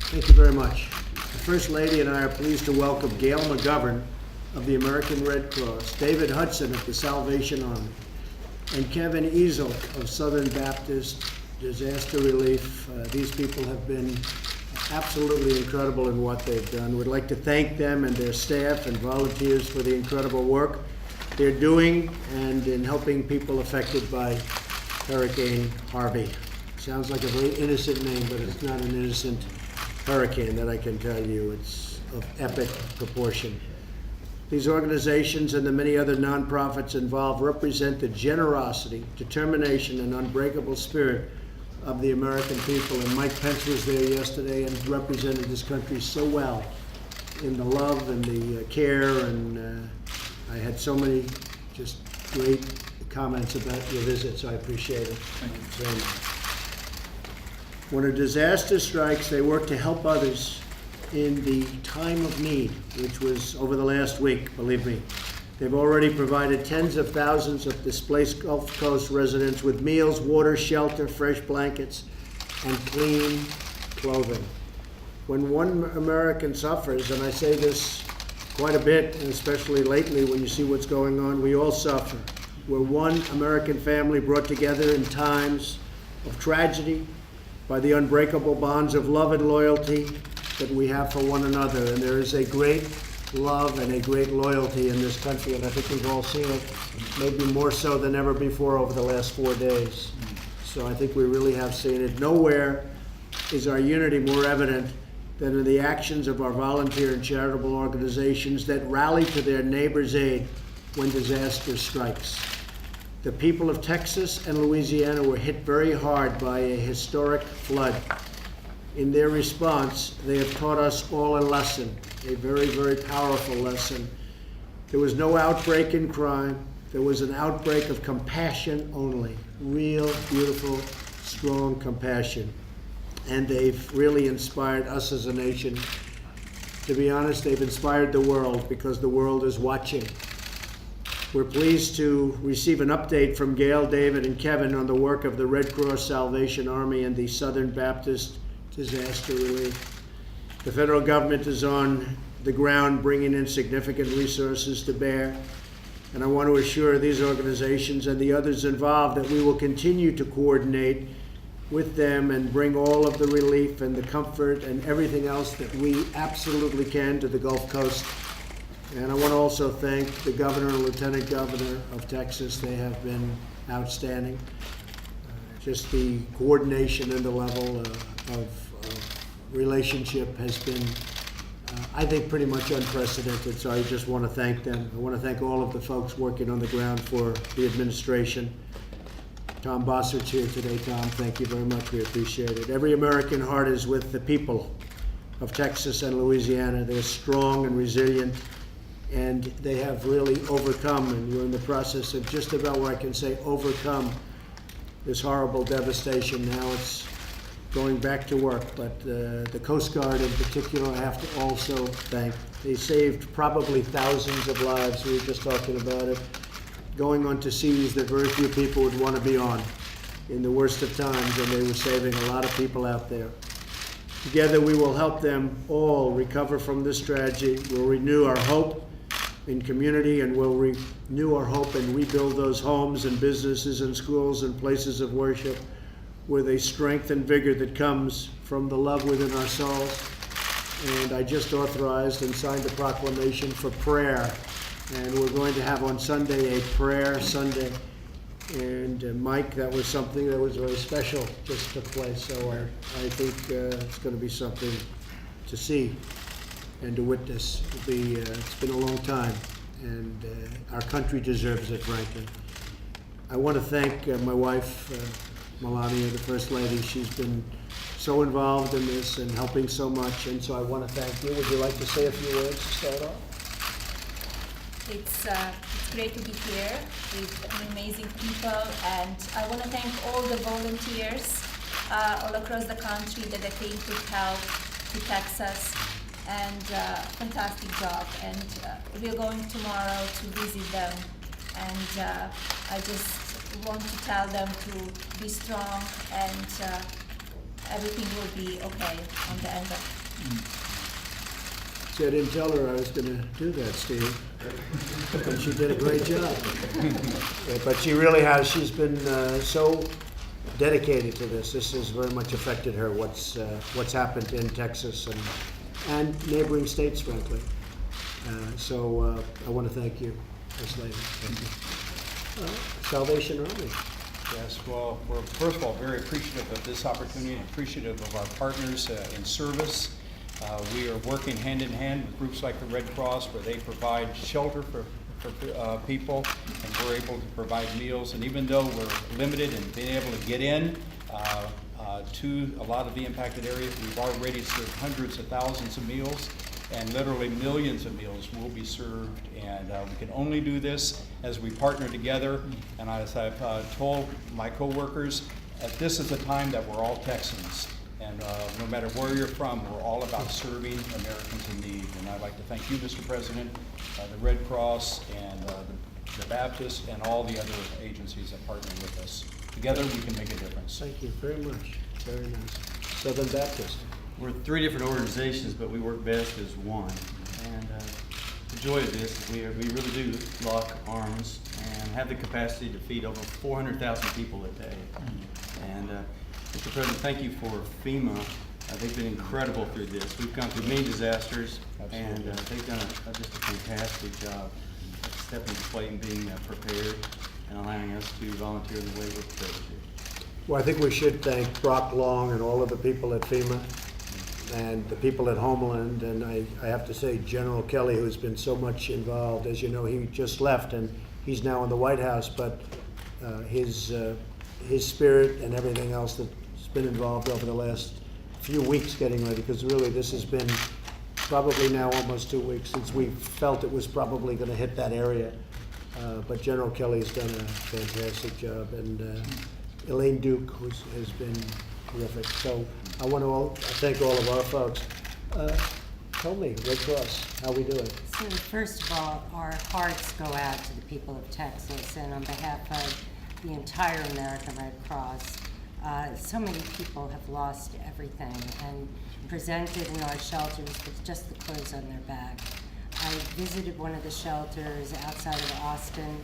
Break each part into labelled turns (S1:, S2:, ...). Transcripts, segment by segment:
S1: Thank you very much. The First Lady and I are pleased to welcome Gail McGovern of the American Red Cross, David Hudson of the Salvation Army, and Kevin Ezel of Southern Baptist Disaster Relief. These people have been absolutely incredible in what they've done. We'd like to thank them and their staff and volunteers for the incredible work they're doing and in helping people affected by Hurricane Harvey. Sounds like a very innocent name, but it's not an innocent hurricane, that I can tell you. It's of epic proportion. These organizations and the many other nonprofits involved represent the generosity, determination, and unbreakable spirit of the American people. And Mike Pence was there yesterday and represented this country so well in the love and the care. And I had so many just great comments about your visit, so I appreciate it.
S2: Thank you
S1: very much. When a disaster strikes, they work to help others in the time of need, which was over the last week, believe me. They've already provided tens of thousands of displaced Gulf Coast residents with meals, water, shelter, fresh blankets, and clean clothing. When one American suffers, and I say this quite a bit, and especially lately when you see what's going on, we all suffer. We're one American family brought together in times of tragedy by the unbreakable bonds of love and loyalty that we have for one another. And there is a great love and a great loyalty in this country, and I think we've all seen it, maybe more so than ever before over the last 4 days. So I think we really have seen it. Nowhere is our unity more evident than in the actions of our volunteer and charitable organizations that rally to their neighbors' aid when disaster strikes. The people of Texas and Louisiana were hit very hard by a historic flood. In their response, they have taught us all a lesson, a very, very powerful lesson. There was no outbreak in crime. There was an outbreak of compassion only, real, beautiful, strong compassion. And they've really inspired us as a nation. To be honest, they've inspired the world because the world is watching. We're pleased to receive an update from Gail, David, and Kevin on the work of the Red Cross, Salvation Army, and the Southern Baptist Disaster Relief. The federal government is on the ground bringing in significant resources to bear, and I want to assure these organizations and the others involved that we will continue to coordinate with them and bring all of the relief and the comfort and everything else that we absolutely can to the Gulf Coast. And I want to also thank the governor and lieutenant governor of Texas. They have been outstanding. Just the coordination and the level of relationship has been, I think, pretty much unprecedented. So I just want to thank them. I want to thank all of the folks working on the ground for the administration. Tom Bossert's here today. Tom, thank you very much. We appreciate it. Every American heart is with the people of Texas and Louisiana. They're strong and resilient, and they have really overcome, and we're in the process of just about where I can say overcome this horrible devastation. Now it's going back to work, but the Coast Guard in particular I have to also thank. They saved probably thousands of lives. We were just talking about it. Going onto seas that very few people would want to be on in the worst of times, and they were saving a lot of people out there. Together we will help them all recover from this tragedy. We'll renew our hope in community, and we'll renew our hope and rebuild those homes and businesses and schools and places of worship with a strength and vigor that comes from the love within our souls. And I just authorized and signed a proclamation for prayer. And we're going to have on Sunday a prayer Sunday. And Mike, that was something that was very special, just took place. So I think it's going to be something to see and to witness. It's been a long time, and our country deserves it, frankly. I want to thank my wife, Melania, the First Lady. She's been so involved in this and helping so much, and so I want to thank you. Would you like to say a few words to start off?
S3: It's great to be here with amazing people, and I want to thank all the volunteers all across the country that came to help to Texas, and fantastic job. And we're going tomorrow to visit them, and I just want to tell them to be strong and everything will be okay on the end of.
S1: See, I didn't tell her I was gonna do that, Steve. And she did a great job. Yeah, but she really has, she's been so dedicated to this. This has very much affected her, what's happened in Texas and neighboring states, frankly. So I want to thank you, Ms. Lady. Thank you. Salvation Army.
S2: Yes, well, we're first of all very appreciative of this opportunity and appreciative of our partners in service. We are working hand in hand with groups like the Red Cross, where they provide shelter for people, and we're able to provide meals. And even though we're limited in being able to get in to a lot of the impacted areas, we've already served hundreds of thousands of meals, and literally millions of meals will be served. And we can only do this as we partner together. And as I've told my coworkers, this is a time that we're all Texans. And no matter where you're from, we're all about serving Americans in need. And I'd like to thank you, Mr. President, the Red Cross, and the Baptist, and all the other agencies that partner with us. Together, we can make a difference.
S1: Thank you very much. Very nice. Southern Baptist.
S4: We're three different organizations, but we work best as one. And the joy of this is we really do lock arms and have the capacity to feed over 400,000 people a day. And Mr. President, thank you for FEMA. They've been incredible through this. We've gone through many disasters, and they've done just a fantastic job of stepping to the plate and being prepared and allowing us to volunteer the way we're prepared to.
S1: Well, I think we should thank Brock Long and all of the people at FEMA and the people at Homeland, and I have to say General Kelly, who's been so much involved. As you know, he just left and he's now in the White House, but his spirit and everything else that's been involved over the last few weeks getting ready, because really this has been probably now almost 2 weeks since we felt it was probably going to hit that area. But General Kelly has done a fantastic job, and Elaine Duke has been terrific. So I want to thank all of our folks. Tell me, Red Cross, how we doing?
S5: So first of all, our hearts go out to the people of Texas, and on behalf of the entire American Red Cross, so many people have lost everything and presented in our shelters with just the clothes on their back. I visited one of the shelters outside of Austin,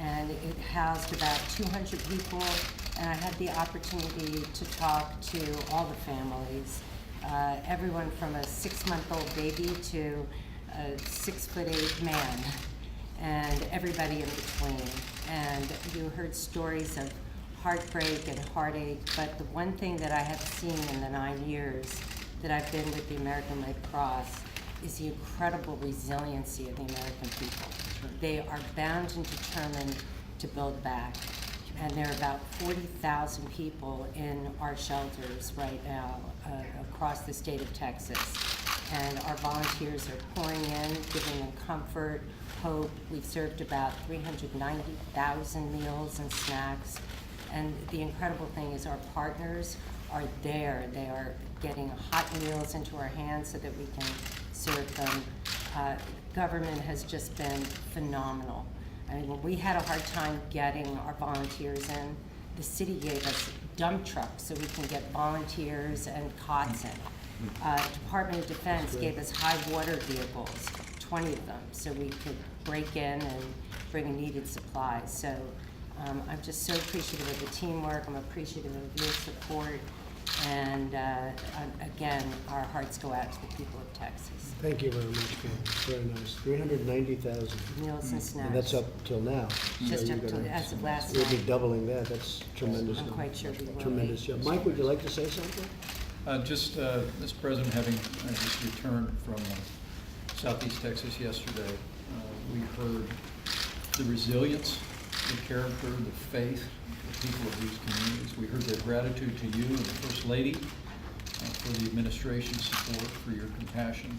S5: and it housed about 200 people, and I had the opportunity to talk to all the families, everyone from a 6-month-old baby to a 6'8" man, and everybody in between. And you heard stories of heartbreak and heartache, but the one thing that I have seen in the 9 years that I've been with the American Red Cross is the incredible resiliency of the American people. They are bound and determined to build back. And there are about 40,000 people in our shelters right now across the state of Texas. And our volunteers are pouring in, giving them comfort, hope. We've served about 390,000 meals and snacks. And the incredible thing is our partners are there. They are getting hot meals into our hands so that we can serve them. Government has just been phenomenal. I mean, when we had a hard time getting our volunteers in, the city gave us dump trucks so we can get volunteers and cots in. Department of Defense gave us high water vehicles, 20 of them, so we could break in and bring in needed supplies. So I'm just so appreciative of the teamwork. I'm appreciative of your support. And again, our hearts go out to the people of Texas.
S1: Thank you very much, Ken. Very nice. 390,000.
S5: Meals and snacks.
S1: And that's up till now.
S5: Just
S1: So
S5: up
S1: you're
S5: to
S1: gonna-
S5: as of last
S1: We'll be
S5: night.
S1: doubling that. That's tremendous.
S5: I'm quite sure we will.
S1: Tremendous job. Mike, would you like to say something?
S6: Mr. President, having just returned from Southeast Texas yesterday, we heard the resilience, the character, the faith of people of these communities. We heard their gratitude to you and the First Lady for the administration's support, for your compassion,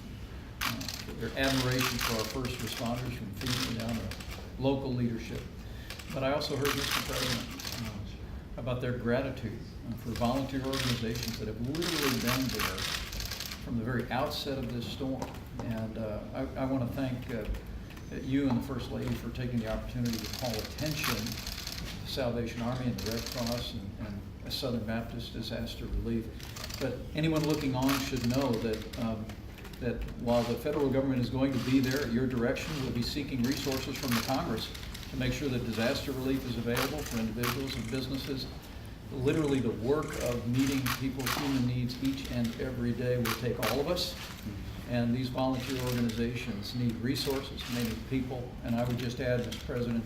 S6: for their admiration for our first responders from FEMA down to local leadership. But I also heard, Mr. President, about their gratitude for volunteer organizations that have literally been there from the very outset of this storm. And I want to thank you and the First Lady for taking the opportunity to call attention to the Salvation Army and the Red Cross and Southern Baptist Disaster Relief. But anyone looking on should know that, that while the federal government is going to be there at your direction, we'll be seeking resources from the Congress to make sure that disaster relief is available for individuals and businesses. Literally, the work of meeting people's human needs each and every day will take all of us. And these volunteer organizations need resources, they need people. And I would just add, Mr. President,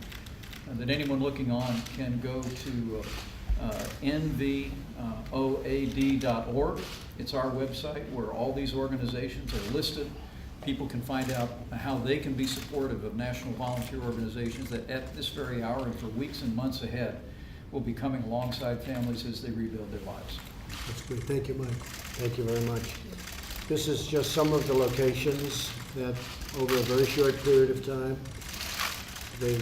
S6: that anyone looking on can go to nvoad.org. It's our website where all these organizations are listed. People can find out how they can be supportive of national volunteer organizations that at this very hour and for weeks and months ahead will be coming alongside families as they rebuild their lives.
S1: That's great. Thank you, Mike. Thank you very much. This is just some of the locations that, over a very short period of time, they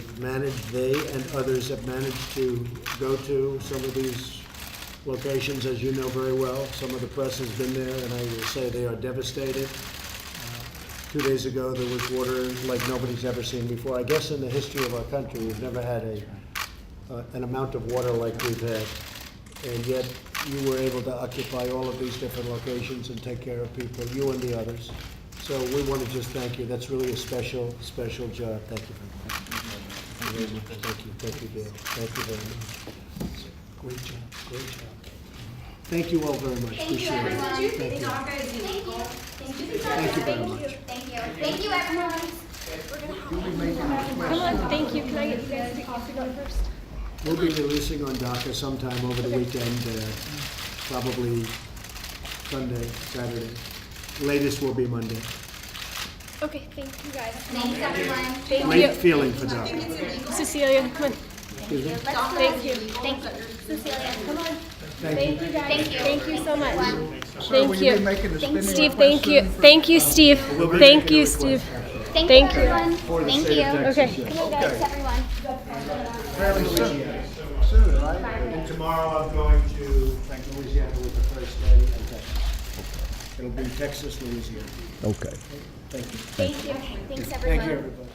S1: and others have managed to go to some of these locations, as you know very well. Some of the press has been there, and I will say they are devastated. 2 days ago, there was water like nobody's ever seen before. I guess in the history of our country, we've never had an amount of water like we've had. And yet, you were able to occupy all of these different locations and take care of people, you and the others. So we want to just thank you. That's really a special, special job. Thank you very much. Thank you very much. Thank you, Dale. Thank you very much. Great job, great job. Thank you all very much.
S7: Thank you,
S1: Appreciate it.
S7: everyone.
S1: Thank you.
S7: Thank you.
S1: Thank you very much.
S7: Thank you. Thank you, everyone.
S8: Come on, thank you. Can I get you guys to off to go first?
S1: We'll be releasing on DACA sometime over the weekend, probably Sunday, Saturday. Latest will be Monday.
S8: Okay, thank you guys.
S7: Thanks, everyone.
S8: Thank
S1: Great
S8: you.
S1: feeling for DACA.
S8: Cecilia, come on.
S1: Excuse me?
S8: Thank you.
S7: Thank you. Cecilia.
S8: Come on.
S1: Thank
S8: Thank
S1: you.
S8: you guys.
S7: Thank you.
S8: Thank you so much.
S9: Sir,
S8: Thank
S9: will
S8: you.
S9: you be making the spending
S8: Steve,
S9: request
S8: thank you.
S9: soon for-
S8: Thank you, Steve.
S1: We'll be
S8: Thank
S1: making a
S8: you,
S1: request.
S8: Steve.
S7: Thank
S8: Thank
S7: you,
S8: you.
S7: everyone.
S1: For the
S7: Thank
S1: state
S7: you.
S1: of Texas.
S8: Okay.
S1: yes.
S7: Thanks, everyone.
S9: Fairly soon, soon, right?
S1: And tomorrow I'm going to Louisiana with the First Lady and Texas. It'll be Texas, Louisiana.
S9: Okay.
S1: Thank you.
S7: Thank you. Thanks,
S1: Thank you,
S7: everyone.
S1: everybody.